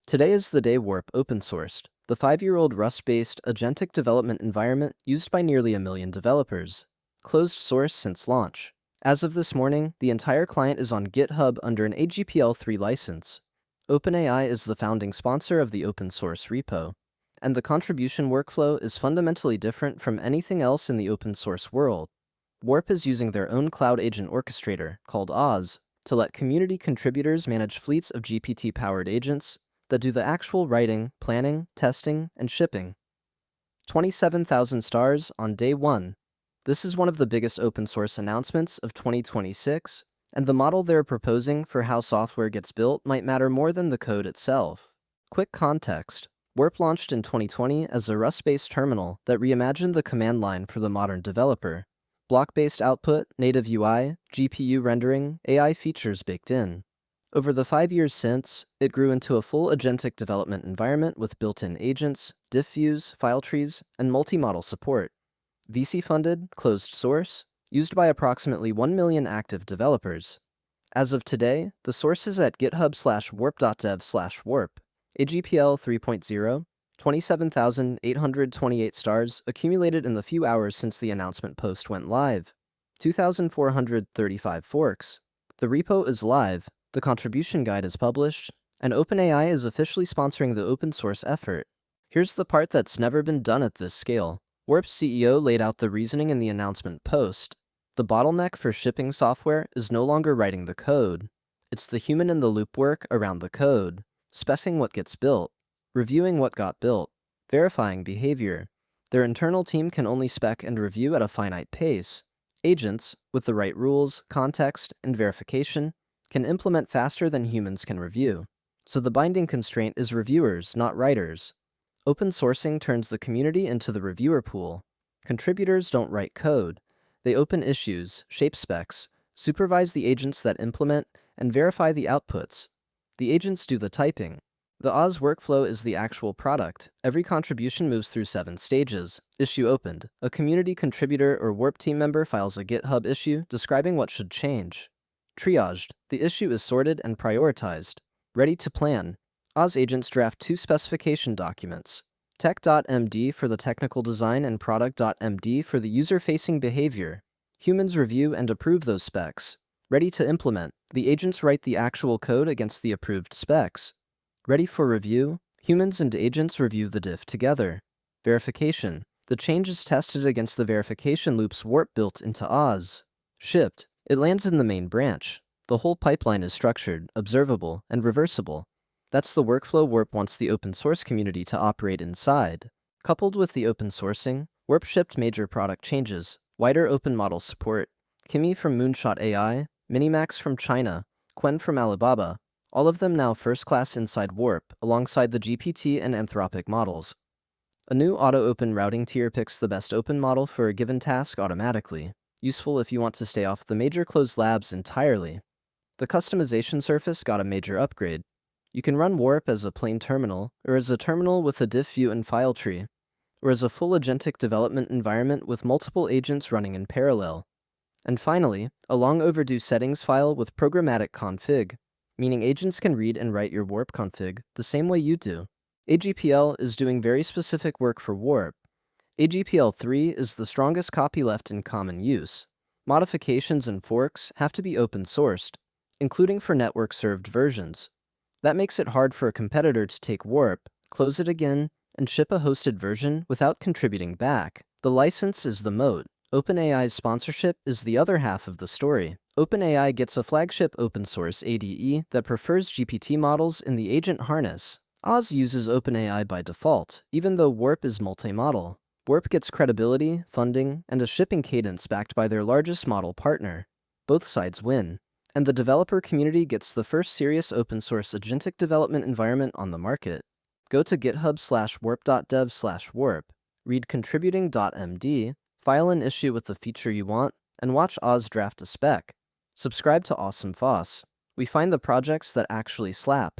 Today is the day Warp open-sourced, the 5-year-old Rust-based agentic development environment used by nearly 1 million developers. Closed source since launch. As of this morning, the entire client is on GitHub under an AGPL 3 license. OpenAI is the founding sponsor of the open source repo, and the contribution workflow is fundamentally different from anything else in the open source world. Warp is using their own cloud agent orchestrator, called Oz, to let community contributors manage fleets of GPT-powered agents that do the actual writing, planning, testing, and shipping. 27,000 stars on day 1. This is one of the biggest open source announcements of 2026, and the model they're proposing for how software gets built might matter more than the code itself. Quick context. Warp launched in 2020 as a Rust-based terminal that reimagined the command line for the modern developer. Block-based output, native UI, GPU rendering, AI features baked in. Over the 5 years since, it grew into a full agentic development environment with built-in agents, diff views, file trees, and multi-model support. VC-funded, closed source, used by approximately 1 million active developers. As of today, the source is at github/warp.dev/warp. AGPL 3.0, 27,828 stars accumulated in the few hours since the announcement post went live. 2,435 forks. The repo is live, the contribution guide is published, and OpenAI is officially sponsoring the open source effort. Here's the part that's never been done at this scale. Warp's CEO laid out the reasoning in the announcement post. The bottleneck for shipping software is no longer writing the code. It's the human-in-the-loop work around the code, specing what gets built, reviewing what got built, verifying behavior. Their internal team can only spec and review at a finite pace. Agents, with the right rules, context, and verification, can implement faster than humans can review. So the binding constraint is reviewers, not writers. Open sourcing turns the community into the reviewer pool. Contributors don't write code. They open issues, shape specs, supervise the agents that implement, and verify the outputs. The agents do the typing. The Oz workflow is the actual product. Every contribution moves through 7 stages. Issue opened. A community contributor or Warp team member files a GitHub issue describing what should change. Triaged. The issue is sorted and prioritized. Ready to plan. Oz agents draft 2 specification documents. Tech.md for the technical design and Product.md for the user-facing behavior. Humans review and approve those specs. Ready to implement. The agents write the actual code against the approved specs. Ready for review. Humans and agents review the diff together. Verification. The change is tested against the verification loops Warp built into Oz. Shipped. It lands in the main branch. The whole pipeline is structured, observable, and reversible. That's the workflow Warp wants the open source community to operate inside. Coupled with the open sourcing, Warp shipped major product changes, wider open model support, Kimi from Moonshot AI, MiniMax from China, Qwen from Alibaba, all of them now first-class inside Warp, alongside the GPT and Anthropic models. A new auto-open routing tier picks the best open model for a given task automatically, useful if you want to stay off the major closed labs entirely. The customization surface got a major upgrade. You can run Warp as a plain terminal, or as a terminal with a diff view and file tree, or as a full agentic development environment with multiple agents running in parallel. And finally, a long overdue settings file with programmatic config, meaning agents can read and write your Warp config the same way you do. AGPL is doing very specific work for Warp. AGPL 3 is the strongest copy left in common use. Modifications and forks have to be open-sourced, including for network-served versions. That makes it hard for a competitor to take Warp, close it again, and ship a hosted version without contributing back. The license is the moat. OpenAI's sponsorship is the other half of the story. OpenAI gets a flagship open-source ADE that prefers GPT models in the agent harness. Oz uses OpenAI by default, even though Warp is multi-model. Warp gets credibility, funding, and a shipping cadence backed by their largest model partner. Both sides win. And the developer community gets the first serious open-source agentic development environment on the market. Go to github/warp.dev/warp, read contributing.md, file an issue with the feature you want, and watch Oz draft a spec. Subscribe to Awesome Foss. We find the projects that actually slap.